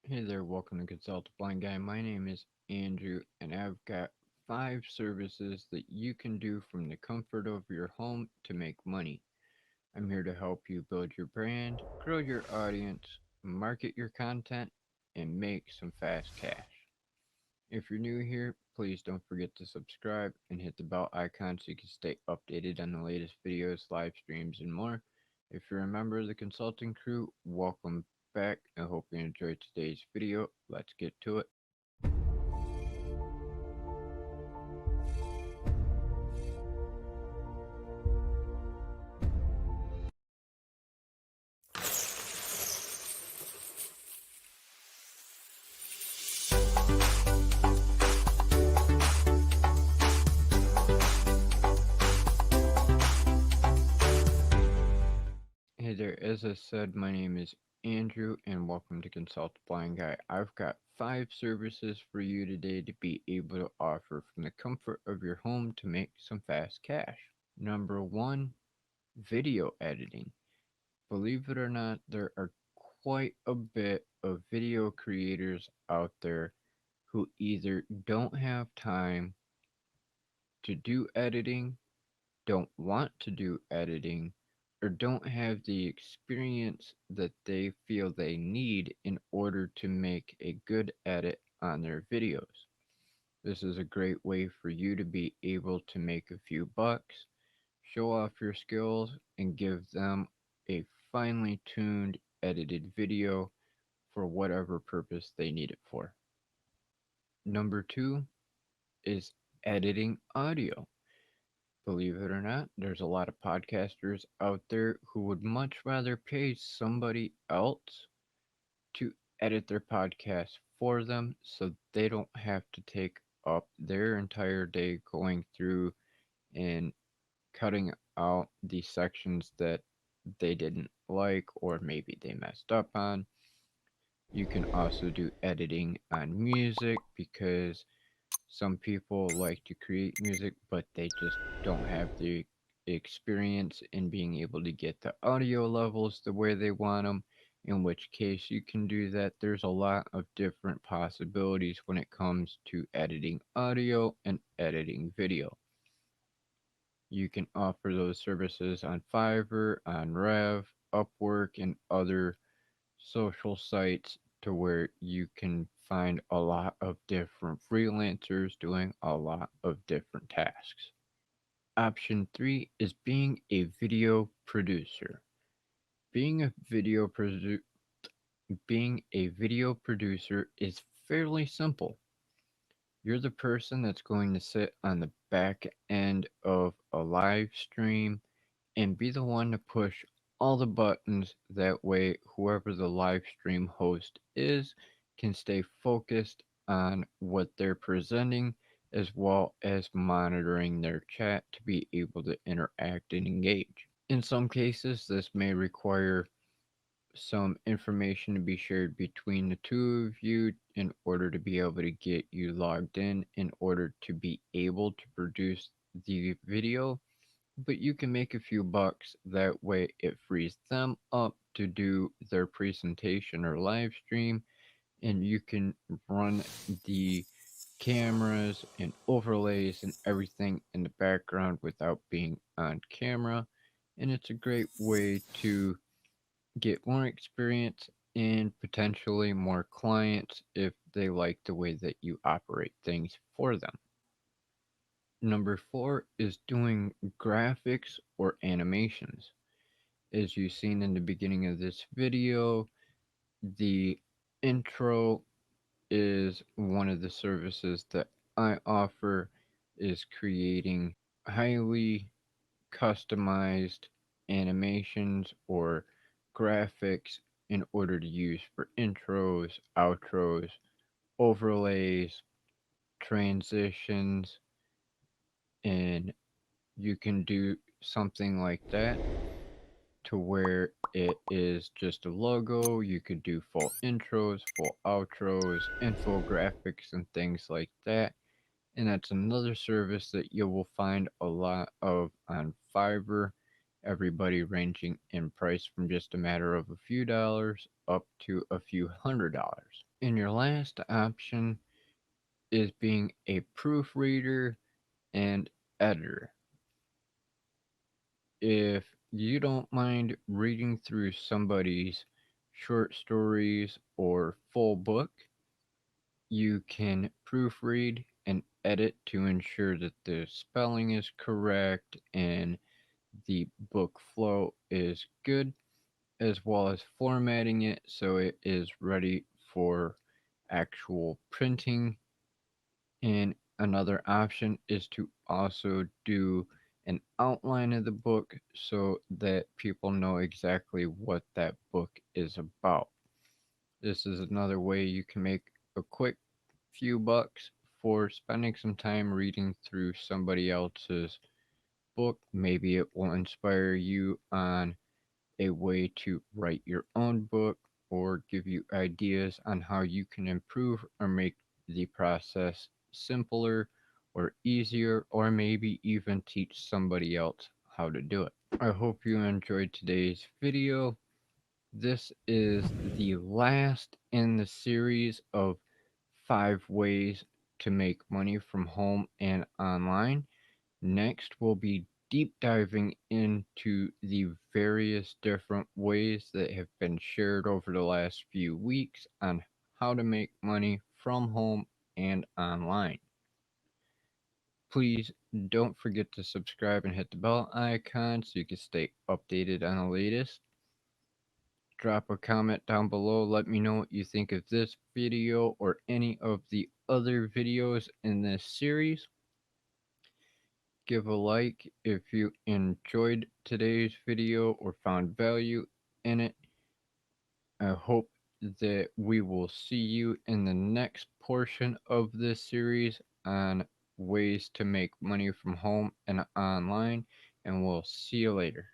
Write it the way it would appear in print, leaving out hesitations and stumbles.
Hey there, welcome to Consult the Blind Guy. My name is Andrew, and I've got 5 services that you can do from the comfort of your home to make money. I'm here to help you build your brand, grow your audience, market your content, and make some fast cash. If you're new here, please don't forget to subscribe and hit the bell icon so you can stay updated on the latest videos, live streams, and more. If you're a member of the consulting crew, welcome back. I hope you enjoyed today's video. Let's get to it. Hey there, as I said, my name is Andrew, and welcome to Consult the Blind Guy. I've got 5 services for you today to be able to offer from the comfort of your home to make some fast cash. Number one, video editing. Believe it or not, there are quite a bit of video creators out there who either don't have time to do editing, don't want to do editing, or don't have the experience that they feel they need in order to make a good edit on their videos. This is a great way for you to be able to make a few bucks, show off your skills, and give them a finely tuned edited video for whatever purpose they need it for. Number two is editing audio. Believe it or not, there's a lot of podcasters out there who would much rather pay somebody else to edit their podcast for them so they don't have to take up their entire day going through and cutting out the sections that they didn't like or maybe they messed up on. You can also do editing on music because some people like to create music, but they just don't have the experience in being able to get the audio levels the way they want them, in which case you can do that. There's a lot of different possibilities when it comes to editing audio and editing video. You can offer those services on Fiverr, on Rev, Upwork, and other social sites to where you can find a lot of different freelancers doing a lot of different tasks. Option 3 is being a video producer. Being a video produ- being a video producer is fairly simple. You're the person that's going to sit on the back end of a live stream and be the one to push all the buttons. That way, whoever the live stream host is can stay focused on what they're presenting as well as monitoring their chat to be able to interact and engage. In some cases, this may require some information to be shared between the two of you in order to be able to get you logged in order to be able to produce the video, but you can make a few bucks. That way it frees them up to do their presentation or live stream, and you can run the cameras and overlays and everything in the background without being on camera. And it's a great way to get more experience and potentially more clients if they like the way that you operate things for them. Number 4 is doing graphics or animations. As you've seen in the beginning of this video, the intro is one of the services that I offer, is creating highly customized animations or graphics in order to use for intros, outros, overlays, transitions, and you can do something like that to where it is just a logo. You could do full intros, full outros, infographics, and things like that. And that's another service that you will find a lot of on Fiverr, everybody ranging in price from just a matter of a few dollars up to a few $100s. And your last option is being a proofreader and editor. If you don't mind reading through somebody's short stories or full book, you can proofread and edit to ensure that the spelling is correct and the book flow is good, as well as formatting it so it is ready for actual printing. And another option is to also do an outline of the book so that people know exactly what that book is about. This is another way you can make a quick few bucks for spending some time reading through somebody else's book. Maybe it will inspire you on a way to write your own book or give you ideas on how you can improve or make the process simpler or easier, or maybe even teach somebody else how to do it. I hope you enjoyed today's video. This is the last in the series of 5 ways to make money from home and online. Next, we'll be deep diving into the various different ways that have been shared over the last few weeks on how to make money from home and online. Please don't forget to subscribe and hit the bell icon so you can stay updated on the latest. Drop a comment down below. Let me know what you think of this video or any of the other videos in this series. Give a like if you enjoyed today's video or found value in it. I hope that we will see you in the next portion of this series on ways to make money from home and online, and we'll see you later.